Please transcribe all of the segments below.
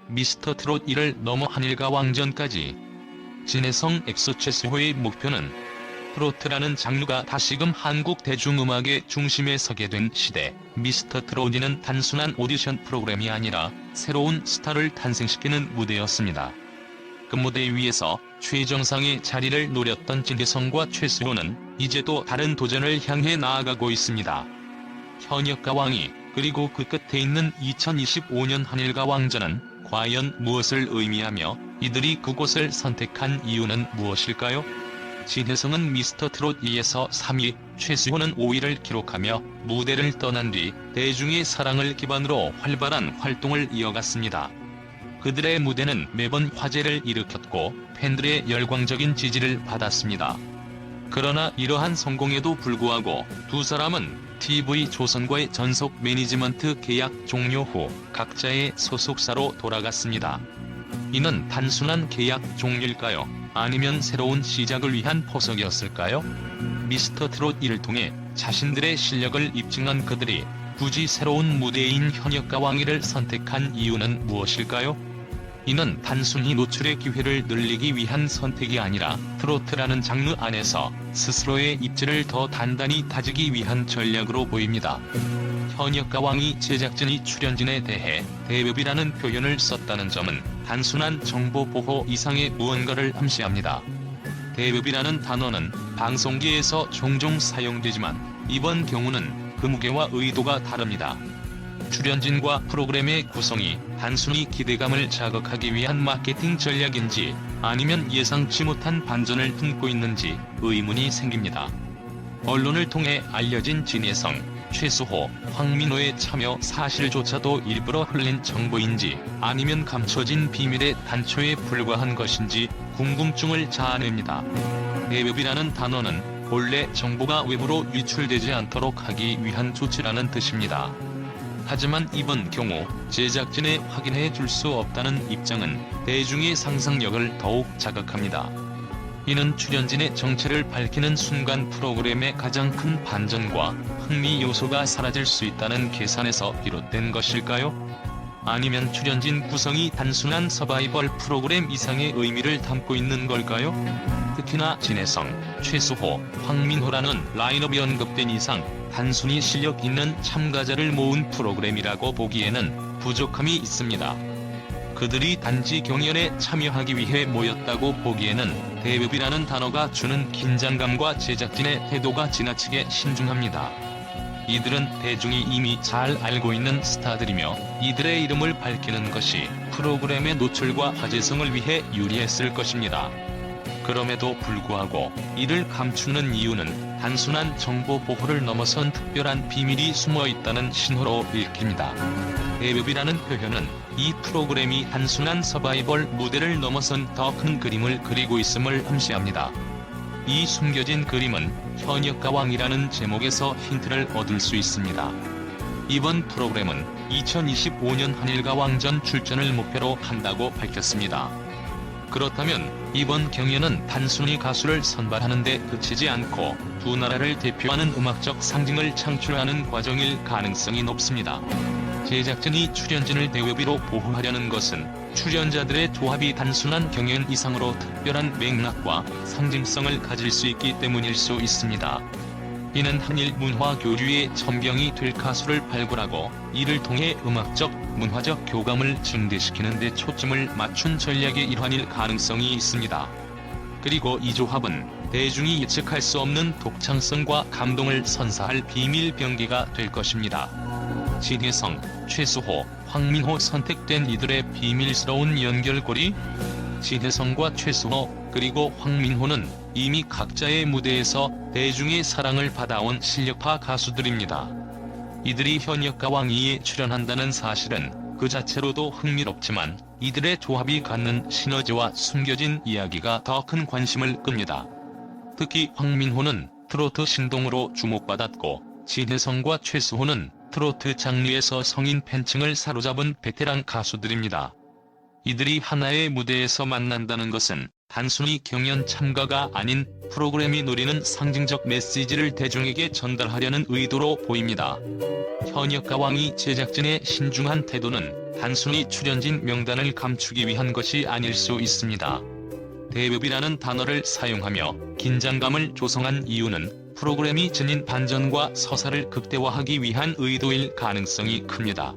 미스터 트롯 1을 넘어 한일과 왕전까지. 진해성 엑소 최수호의 목표는 트로트라는 장르가 다시금 한국 대중음악의 중심에 서게 된 시대, 미스터 트롯 2는 단순한 오디션 프로그램이 아니라 새로운 스타를 탄생시키는 무대였습니다. 그 무대 위에서 최정상의 자리를 노렸던 진해성과 최수호는 이제 또 다른 도전을 향해 나아가고 있습니다. 현역과 왕이, 그리고 그 끝에 있는 2025년 한일과 왕전은 과연 무엇을 의미하며 이들이 그곳을 선택한 이유는 무엇일까요? 진해성은 미스터 트롯 2에서 3위, 최수호는 5위를 기록하며 무대를 떠난 뒤 대중의 사랑을 기반으로 활발한 활동을 이어갔습니다. 그들의 무대는 매번 화제를 일으켰고 팬들의 열광적인 지지를 받았습니다. 그러나 이러한 성공에도 불구하고 두 사람은 TV조선과의 전속 매니지먼트 계약 종료 후 각자의 소속사로 돌아갔습니다. 이는 단순한 계약 종료일까요? 아니면 새로운 시작을 위한 포석이었을까요? 미스터 트롯 1을 통해 자신들의 실력을 입증한 그들이 굳이 새로운 무대인 현역과 왕위를 선택한 이유는 무엇일까요? 이는 단순히 노출의 기회를 늘리기 위한 선택이 아니라 트로트라는 장르 안에서 스스로의 입지를 더 단단히 다지기 위한 전략으로 보입니다. 현역과 왕이 제작진이 출연진에 대해 대법이라는 표현을 썼다는 점은 단순한 정보 보호 이상의 무언가를 암시합니다. 대법이라는 단어는 방송계에서 종종 사용되지만 이번 경우는 그 무게와 의도가 다릅니다. 출연진과 프로그램의 구성이 단순히 기대감을 자극하기 위한 마케팅 전략인지 아니면 예상치 못한 반전을 품고 있는지 의문이 생깁니다. 언론을 통해 알려진 진해성, 최수호, 황민호의 참여 사실조차도 일부러 흘린 정보인지 아니면 감춰진 비밀의 단초에 불과한 것인지 궁금증을 자아냅니다. 대법이라는 단어는 본래 정보가 외부로 유출되지 않도록 하기 위한 조치라는 뜻입니다. 하지만 이번 경우 제작진에 확인해 줄 수 없다는 입장은 대중의 상상력을 더욱 자극합니다. 이는 출연진의 정체를 밝히는 순간 프로그램의 가장 큰 반전과 흥미 요소가 사라질 수 있다는 계산에서 비롯된 것일까요? 아니면 출연진 구성이 단순한 서바이벌 프로그램 이상의 의미를 담고 있는 걸까요? 특히나 진해성, 최수호, 황민호라는 라인업이 언급된 이상 단순히 실력 있는 참가자를 모은 프로그램이라고 보기에는 부족함이 있습니다. 그들이 단지 경연에 참여하기 위해 모였다고 보기에는 대법이라는 단어가 주는 긴장감과 제작진의 태도가 지나치게 신중합니다. 이들은 대중이 이미 잘 알고 있는 스타들이며 이들의 이름을 밝히는 것이 프로그램의 노출과 화제성을 위해 유리했을 것입니다. 그럼에도 불구하고 이를 감추는 이유는 단순한 정보 보호를 넘어선 특별한 비밀이 숨어 있다는 신호로 읽힙니다. 대법이라는 표현은 이 프로그램이 단순한 서바이벌 무대를 넘어선 더 큰 그림을 그리고 있음을 암시합니다. 이 숨겨진 그림은 현역과 왕이라는 제목에서 힌트를 얻을 수 있습니다. 이번 프로그램은 2025년 한일과 왕전 출전을 목표로 한다고 밝혔습니다. 그렇다면 이번 경연은 단순히 가수를 선발하는 데 그치지 않고 두 나라를 대표하는 음악적 상징을 창출하는 과정일 가능성이 높습니다. 제작진이 출연진을 대외비로 보호하려는 것은 출연자들의 조합이 단순한 경연 이상으로 특별한 맥락과 상징성을 가질 수 있기 때문일 수 있습니다. 이는 한일 문화 교류의 첨병이 될 가수를 발굴하고 이를 통해 음악적, 문화적 교감을 증대시키는 데 초점을 맞춘 전략의 일환일 가능성이 있습니다. 그리고 이 조합은 대중이 예측할 수 없는 독창성과 감동을 선사할 비밀 병기가 될 것입니다. 진해성, 최수호, 황민호 선택된 이들의 비밀스러운 연결고리? 진해성과 최수호, 그리고 황민호는 이미 각자의 무대에서 대중의 사랑을 받아온 실력파 가수들입니다. 이들이 현역과 왕위에 출연한다는 사실은 그 자체로도 흥미롭지만 이들의 조합이 갖는 시너지와 숨겨진 이야기가 더 큰 관심을 끕니다. 특히 황민호는 트로트 신동으로 주목받았고 진해성과 최수호는 트로트 장르에서 성인 팬층을 사로잡은 베테랑 가수들입니다. 이들이 하나의 무대에서 만난다는 것은 단순히 경연 참가가 아닌 프로그램이 노리는 상징적 메시지를 대중에게 전달하려는 의도로 보입니다. 현역과 왕이 제작진의 신중한 태도는 단순히 출연진 명단을 감추기 위한 것이 아닐 수 있습니다. 대웹이라는 단어를 사용하며 긴장감을 조성한 이유는 프로그램이 지닌 반전과 서사를 극대화하기 위한 의도일 가능성이 큽니다.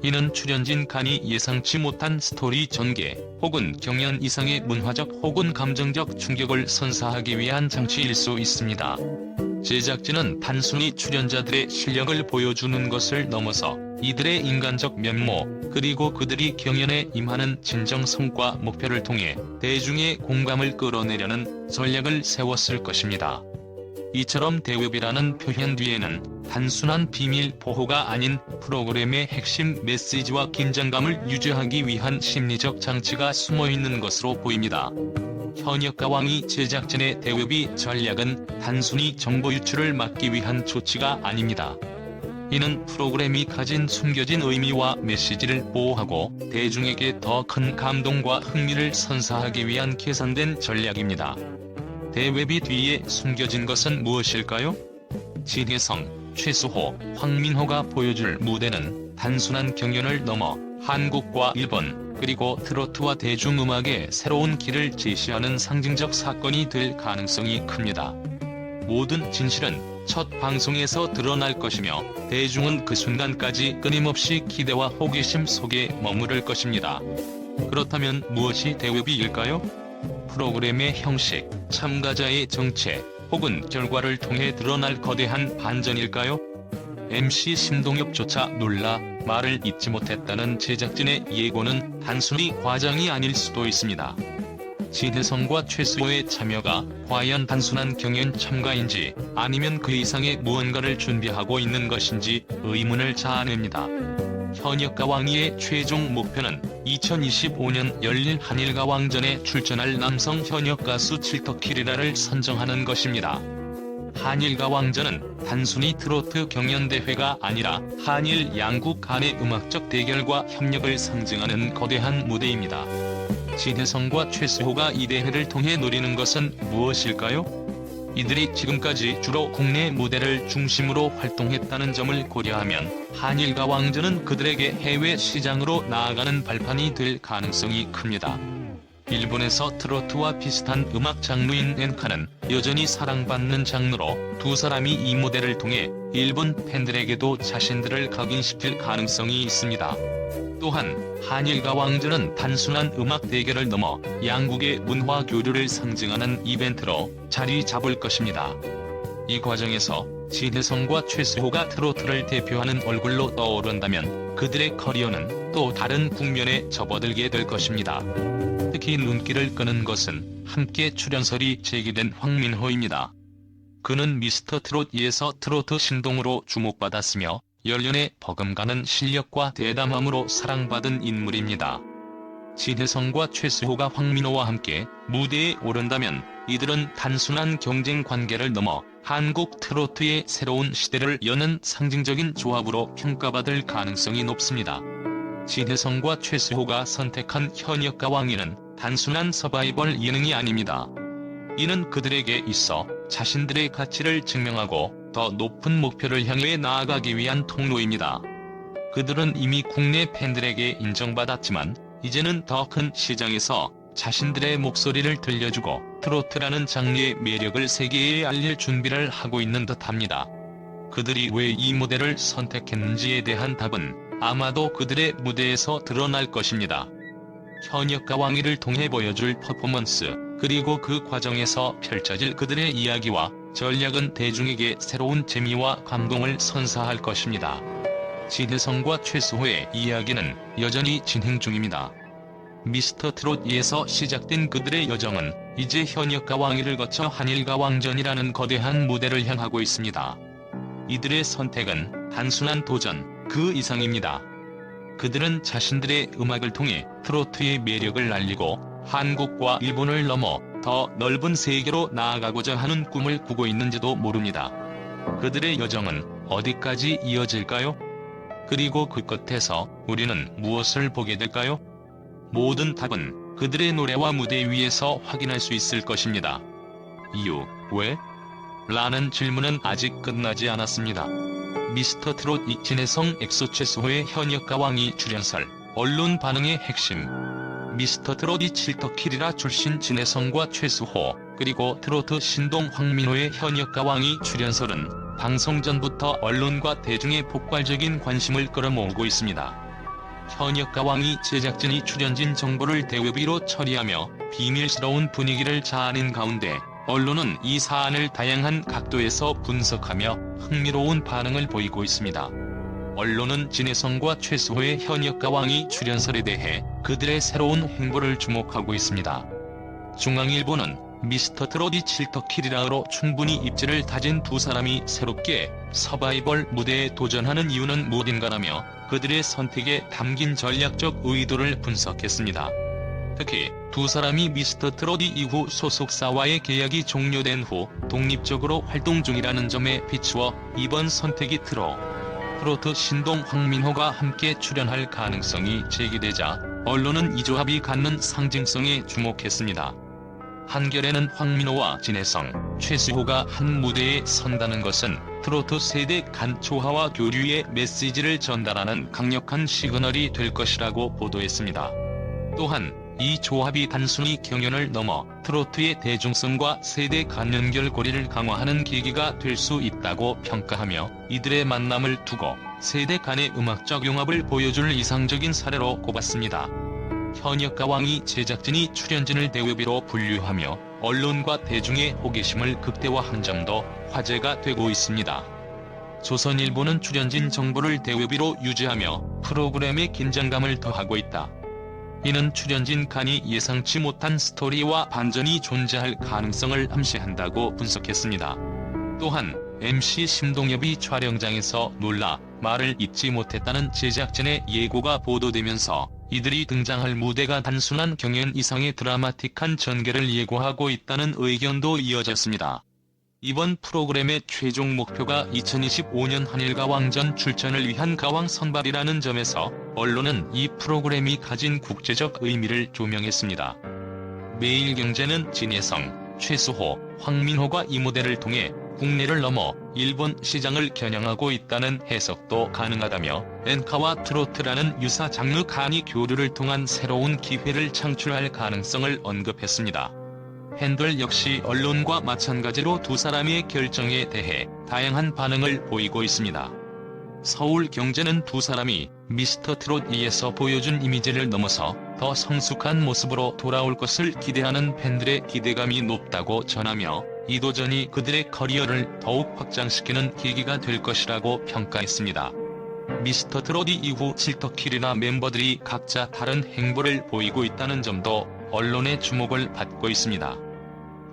이는 출연진 간이 예상치 못한 스토리 전개, 혹은 경연 이상의 문화적 혹은 감정적 충격을 선사하기 위한 장치일 수 있습니다. 제작진은 단순히 출연자들의 실력을 보여주는 것을 넘어서 이들의 인간적 면모, 그리고 그들이 경연에 임하는 진정성과 목표를 통해 대중의 공감을 끌어내려는 전략을 세웠을 것입니다. 이처럼 대웹이라는 표현 뒤에는 단순한 비밀 보호가 아닌 프로그램의 핵심 메시지와 긴장감을 유지하기 위한 심리적 장치가 숨어있는 것으로 보입니다. 현역가왕이 제작진의 대웹이 전략은 단순히 정보 유출을 막기 위한 조치가 아닙니다. 이는 프로그램이 가진 숨겨진 의미와 메시지를 보호하고 대중에게 더 큰 감동과 흥미를 선사하기 위한 계산된 전략입니다. 대웹이 뒤에 숨겨진 것은 무엇일까요? 진혜성, 최수호, 황민호가 보여줄 무대는 단순한 경연을 넘어 한국과 일본, 그리고 트로트와 대중음악의 새로운 길을 제시하는 상징적 사건이 될 가능성이 큽니다. 모든 진실은 첫 방송에서 드러날 것이며 대중은 그 순간까지 끊임없이 기대와 호기심 속에 머무를 것입니다. 그렇다면 무엇이 대웹이일까요? 프로그램의 형식, 참가자의 정체, 혹은 결과를 통해 드러날 거대한 반전일까요? MC 심동엽조차 놀라 말을 잇지 못했다는 제작진의 예고는 단순히 과장이 아닐 수도 있습니다. 진혜성과 최수호의 참여가 과연 단순한 경연 참가인지 아니면 그 이상의 무언가를 준비하고 있는 것인지 의문을 자아냅니다. 현역가왕이의 최종 목표는 2025년 열릴 한일가왕전에 출전할 남성 현역 가수 칠터키리라를 선정하는 것입니다. 한일가왕전은 단순히 트로트 경연대회가 아니라 한일 양국 간의 음악적 대결과 협력을 상징하는 거대한 무대입니다. 진혜성과 최수호가 이 대회를 통해 노리는 것은 무엇일까요? 이들이 지금까지 주로 국내 무대를 중심으로 활동했다는 점을 고려하면 한일가왕전은 그들에게 해외 시장으로 나아가는 발판이 될 가능성이 큽니다. 일본에서 트로트와 비슷한 음악 장르인 엔카는 여전히 사랑받는 장르로 두 사람이 이 무대를 통해 일본 팬들에게도 자신들을 각인시킬 가능성이 있습니다. 또한 한일가왕전은 단순한 음악 대결을 넘어 양국의 문화 교류를 상징하는 이벤트로 자리 잡을 것입니다. 이 과정에서 진혜성과 최수호가 트로트를 대표하는 얼굴로 떠오른다면 그들의 커리어는 또 다른 국면에 접어들게 될 것입니다. 특히 눈길을 끄는 것은 함께 출연설이 제기된 황민호입니다. 그는 미스터 트롯2에서 트로트 신동으로 주목받았으며 연륜에 버금가는 실력과 대담함으로 사랑받은 인물입니다. 진혜성과 최수호가 황민호와 함께 무대에 오른다면 이들은 단순한 경쟁 관계를 넘어 한국 트로트의 새로운 시대를 여는 상징적인 조합으로 평가받을 가능성이 높습니다. 진혜성과 최수호가 선택한 현역가왕이는 단순한 서바이벌 예능이 아닙니다. 이는 그들에게 있어 자신들의 가치를 증명하고 더 높은 목표를 향해 나아가기 위한 통로입니다. 그들은 이미 국내 팬들에게 인정받았지만 이제는 더 큰 시장에서 자신들의 목소리를 들려주고 트로트라는 장르의 매력을 세계에 알릴 준비를 하고 있는 듯합니다. 그들이 왜 이 무대를 선택했는지에 대한 답은 아마도 그들의 무대에서 드러날 것입니다. 현역가왕이를 통해 보여줄 퍼포먼스, 그리고 그 과정에서 펼쳐질 그들의 이야기와 전략은 대중에게 새로운 재미와 감동을 선사할 것입니다. 진혜성과 최수호의 이야기는 여전히 진행 중입니다. 미스터 트롯2에서 시작된 그들의 여정은 이제 현역가왕이를 거쳐 한일가왕전이라는 거대한 무대를 향하고 있습니다. 이들의 선택은 단순한 도전, 그 이상입니다. 그들은 자신들의 음악을 통해 트로트의 매력을 알리고 한국과 일본을 넘어 더 넓은 세계로 나아가고자 하는 꿈을 꾸고 있는지도 모릅니다. 그들의 여정은 어디까지 이어질까요? 그리고 그 끝에서 우리는 무엇을 보게 될까요? 모든 답은 그들의 노래와 무대 위에서 확인할 수 있을 것입니다. 이유, 왜? 라는 질문은 아직 끝나지 않았습니다. 미스터 트롯 진혜성 엑소 최수호의 현역가왕이 출연설, 언론 반응의 핵심. 미스터 트롯이 칠터키리라 출신 진혜성과 최수호, 그리고 트로트 신동 황민호의 현역 가왕이 출연설은 방송 전부터 언론과 대중의 폭발적인 관심을 끌어모으고 있습니다. 현역 가왕이 제작진이 출연진 정보를 대외비로 처리하며 비밀스러운 분위기를 자아낸 가운데 언론은 이 사안을 다양한 각도에서 분석하며 흥미로운 반응을 보이고 있습니다. 언론은 진혜성과 최수호의 현역 가왕이 출연설에 대해 그들의 새로운 행보를 주목하고 있습니다. 중앙일보는 미스터 트롯이 칠터키리라로 충분히 입지를 다진 두 사람이 새롭게 서바이벌 무대에 도전하는 이유는 무엇인가라며 그들의 선택에 담긴 전략적 의도를 분석했습니다. 특히 두 사람이 미스터 트롯이 이후 소속사와의 계약이 종료된 후 독립적으로 활동 중이라는 점에 비추어 이번 선택이 트로트 신동 황민호가 함께 출연할 가능성이 제기되자 언론은 이 조합이 갖는 상징성에 주목했습니다. 한겨레는 황민호와 진혜성, 최수호가 한 무대에 선다는 것은 트로트 세대 간 조화와 교류의 메시지를 전달하는 강력한 시그널이 될 것이라고 보도했습니다. 또한 이 조합이 단순히 경연을 넘어 트로트의 대중성과 세대 간 연결고리를 강화하는 계기가 될 수 있다고 평가하며 이들의 만남을 두고 세대 간의 음악적 융합을 보여줄 이상적인 사례로 꼽았습니다. 현역 가왕이 제작진이 출연진을 대외비로 분류하며 언론과 대중의 호기심을 극대화한 점도 화제가 되고 있습니다. 조선일보는 출연진 정보를 대외비로 유지하며 프로그램의 긴장감을 더하고 있다. 이는 출연진 간이 예상치 못한 스토리와 반전이 존재할 가능성을 암시한다고 분석했습니다. 또한 MC 심동엽이 촬영장에서 놀라 말을 잇지 못했다는 제작진의 예고가 보도되면서 이들이 등장할 무대가 단순한 경연 이상의 드라마틱한 전개를 예고하고 있다는 의견도 이어졌습니다. 이번 프로그램의 최종 목표가 2025년 한일가왕전 출전을 위한 가왕 선발이라는 점에서 언론은 이 프로그램이 가진 국제적 의미를 조명했습니다. 매일경제는 진혜성, 최수호, 황민호가 이 무대를 통해 국내를 넘어 일본 시장을 겨냥하고 있다는 해석도 가능하다며 엔카와 트로트라는 유사 장르 간의 교류를 통한 새로운 기회를 창출할 가능성을 언급했습니다. 팬들 역시 언론과 마찬가지로 두 사람의 결정에 대해 다양한 반응을 보이고 있습니다. 서울경제는 두 사람이 미스터 트롯 2에서 보여준 이미지를 넘어서 더 성숙한 모습으로 돌아올 것을 기대하는 팬들의 기대감이 높다고 전하며 이 도전이 그들의 커리어를 더욱 확장시키는 계기가 될 것이라고 평가했습니다. 미스터 트롯 2 이후 칠터키리라 멤버들이 각자 다른 행보를 보이고 있다는 점도 언론의 주목을 받고 있습니다.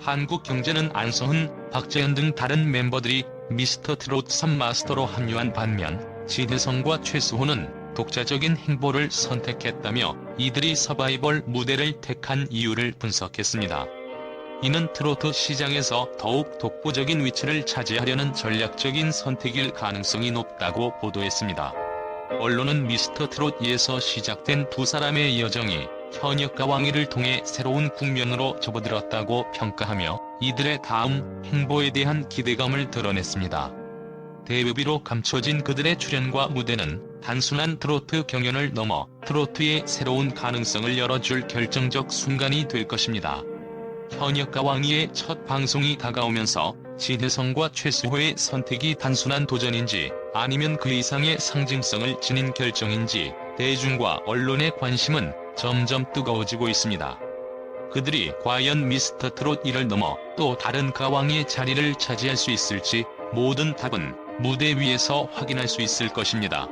한국경제는 안성훈, 박재현 등 다른 멤버들이 미스터 트롯 3 마스터로 합류한 반면 진혜성과 최수호는 독자적인 행보를 선택했다며 이들이 서바이벌 무대를 택한 이유를 분석했습니다. 이는 트로트 시장에서 더욱 독보적인 위치를 차지하려는 전략적인 선택일 가능성이 높다고 보도했습니다. 언론은 미스터 트롯 2에서 시작된 두 사람의 여정이 현역 가왕위를 통해 새로운 국면으로 접어들었다고 평가하며 이들의 다음 행보에 대한 기대감을 드러냈습니다. 대외비로 감춰진 그들의 출연과 무대는 단순한 트로트 경연을 넘어 트로트의 새로운 가능성을 열어줄 결정적 순간이 될 것입니다. 현역 가왕위의 첫 방송이 다가오면서 진혜성과 최수호의 선택이 단순한 도전인지 아니면 그 이상의 상징성을 지닌 결정인지 대중과 언론의 관심은 점점 뜨거워지고 있습니다. 그들이 과연 미스터 트롯 2를 넘어 또 다른 가왕의 자리를 차지할 수 있을지 모든 답은 무대 위에서 확인할 수 있을 것입니다.